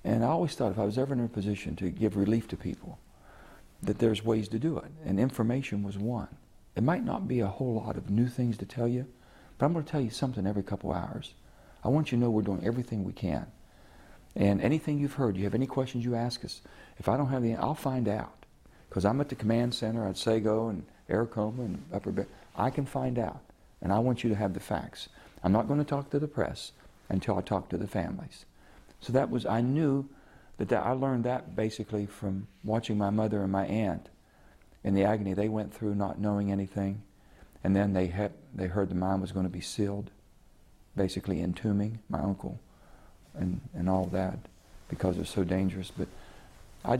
And I always thought if I was ever in a position to give relief to people, that there's ways to do it, and information was one. It might not be a whole lot of new things to tell you, but I'm going to tell you something every couple hours. I want you to know we're doing everything we can. And anything you've heard, you have any questions, you ask us. If I don't have the, I'll find out. Because I'm at the command center at Sago and Aracoma and Upper Bay. I can find out. And I want you to have the facts. I'm not going to talk to the press until I talk to the families. So that was, I knew that I learned that basically from watching my mother and my aunt in the agony they went through, not knowing anything. And then they heard the mine was going to be sealed, basically entombing my uncle and all that, because it was so dangerous. But I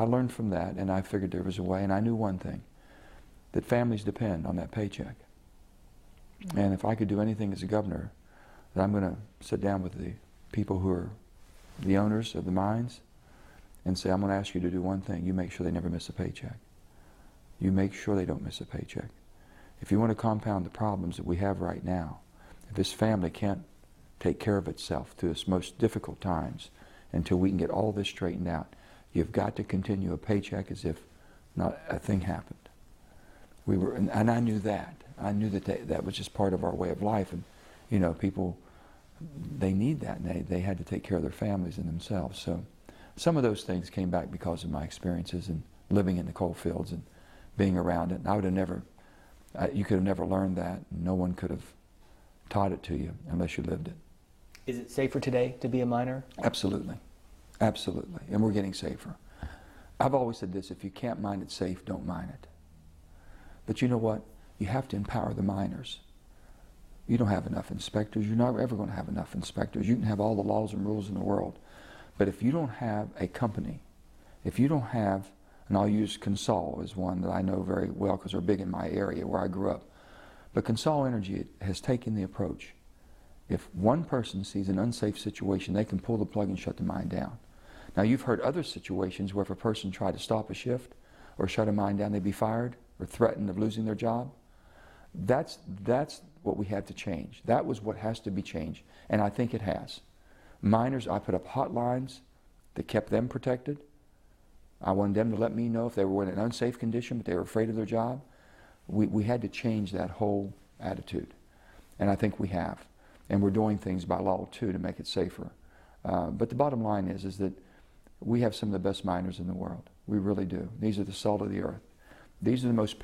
learned from that, and I figured there was a way, and I knew one thing, that families depend on that paycheck. And if I could do anything as a governor, that I'm going to sit down with the people who are the owners of the mines and say, I'm going to ask you to do one thing. You make sure they never miss a paycheck. You make sure they don't miss a paycheck. If you want to compound the problems that we have right now, if this family can't take care of itself through its most difficult times until we can get all this straightened out, you've got to continue a paycheck as if not a thing happened. And I knew that. I knew that that was just part of our way of life. And, you know, people, they need that. And they had to take care of their families and themselves. So some of those things came back because of my experiences and living in the coal fields and being around it. And I would have never, you could have never learned that. No one could have taught it to you unless you lived it. Is it safer today to be a miner? Absolutely. Absolutely. And we're getting safer. I've always said this, if you can't mine it safe, don't mine it. But you know what? You have to empower the miners. You don't have enough inspectors. You're not ever going to have enough inspectors. You can have all the laws and rules in the world. But if you don't have a company, if you don't have, and I'll use Consol as one that I know very well because they're big in my area where I grew up. But Consol Energy has taken the approach. If one person sees an unsafe situation, they can pull the plug and shut the mine down. Now you've heard other situations where if a person tried to stop a shift or shut a mine down, they'd be fired or threatened of losing their job. That's what we had to change. That was what has to be changed, and I think it has. Miners, I put up hotlines that kept them protected. I wanted them to let me know if they were in an unsafe condition, but they were afraid of their job. We had to change that whole attitude, and I think we have. And we're doing things by law, too, to make it safer. But the bottom line is that we have some of the best miners in the world. We really do. These are the salt of the earth. These are the most,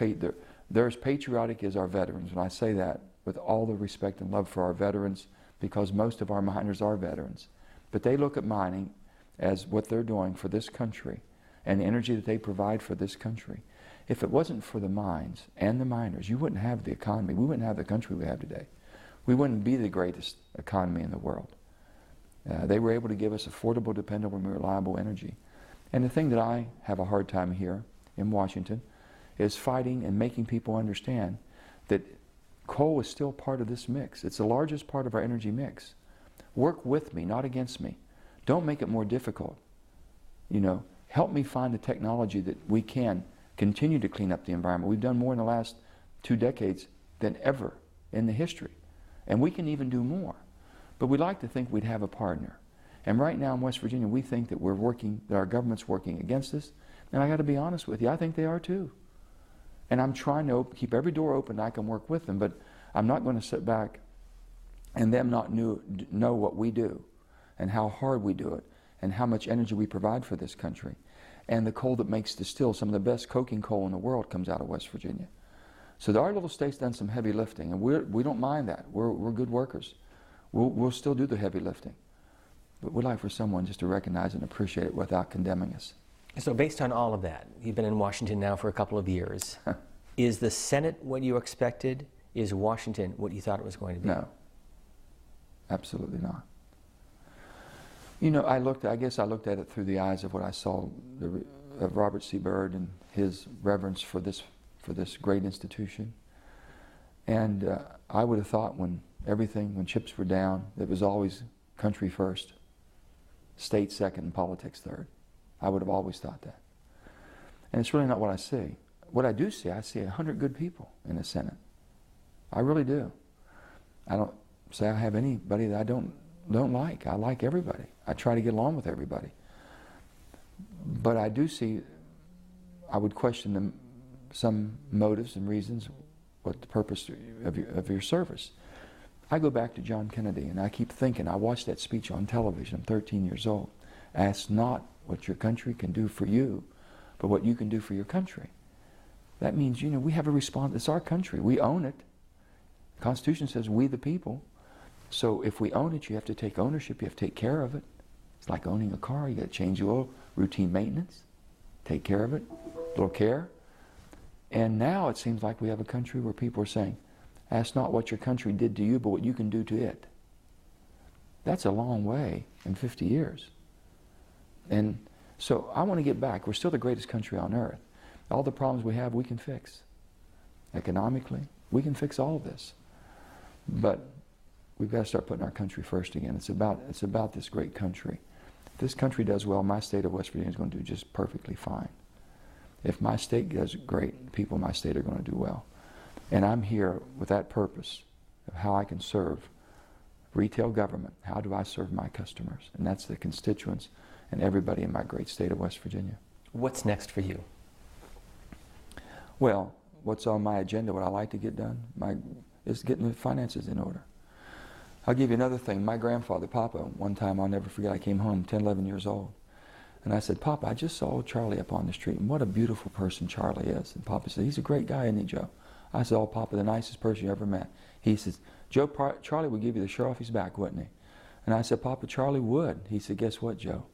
they're as patriotic as our veterans. And I say that with all the respect and love for our veterans, because most of our miners are veterans. But they look at mining as what they're doing for this country and the energy that they provide for this country. If it wasn't for the mines and the miners, you wouldn't have the economy. We wouldn't have the country we have today. We wouldn't be the greatest economy in the world. They were able to give us affordable, dependable, and reliable energy. And the thing that I have a hard time here in Washington is fighting and making people understand that coal is still part of this mix. It's the largest part of our energy mix. Work with me, not against me. Don't make it more difficult. You know, help me find the technology that we can continue to clean up the environment. We've done more in the last 2 decades than ever in the history. And we can even do more. But we'd like to think we'd have a partner. And right now in West Virginia, we think that that our government's working against us. And I got to be honest with you, I think they are too. And I'm trying to keep every door open I can work with them, but I'm not going to sit back and them not know what we do and how hard we do it and how much energy we provide for this country. And the coal that makes distill, some of the best coking coal in the world comes out of West Virginia. So our little state's done some heavy lifting, and we don't mind that. We're good workers. We'll still do the heavy lifting. But we'd like for someone just to recognize and appreciate it without condemning us. So based on all of that, you've been in Washington now for a couple of years. Is the Senate what you expected? Is Washington what you thought it was going to be? No. Absolutely not. You know, I guess I looked at it through the eyes of what I saw of Robert C. Byrd and his reverence for this great institution. And I would have thought when chips were down, it was always country first, state second, and politics third. I would have always thought that. And it's really not what I see. What I do see, I see 100 good people in the Senate. I really do. I don't say I have anybody that I don't like. I like everybody. I try to get along with everybody. But I do see, I would question some motives and reasons, what the purpose of your service. I go back to John Kennedy, and I keep thinking, I watched that speech on television, I'm 13 years old. Ask not what your country can do for you, but what you can do for your country. That means, you know, we have a response. It's our country. We own it. The Constitution says we the people. So if we own it, you have to take ownership. You have to take care of it. It's like owning a car. You got to change the oil, routine maintenance, take care of it, a little care. And now it seems like we have a country where people are saying, ask not what your country did to you, but what you can do to it. That's a long way in 50 years. And so I want to get back. We're still the greatest country on earth. All the problems we have, we can fix. Economically, we can fix all of this. But we've got to start putting our country first again. It's about this great country. If this country does well, my state of West Virginia is going to do just perfectly fine. If my state does great, people in my state are going to do well. And I'm here with that purpose of how I can serve retail government. How do I serve my customers? And that's the constituents and everybody in my great state of West Virginia. What's next for you? Well, what's on my agenda, what I like to get done, is getting the finances in order. I'll give you another thing. My grandfather, Papa, one time I'll never forget, I came home 10, 11 years old. And I said, Papa, I just saw Charlie up on the street, and what a beautiful person Charlie is. And Papa said, he's a great guy, isn't he, Joe? I said, oh, Papa, the nicest person you ever met. He says, Joe, Charlie would give you the shirt off his back, wouldn't he? And I said, Papa, Charlie would. He said, guess what, Joe?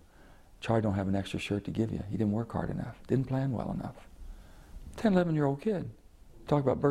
Charlie don't have an extra shirt to give you. He didn't work hard enough. Didn't plan well enough. 10, 11-year-old kid. Talk about birth.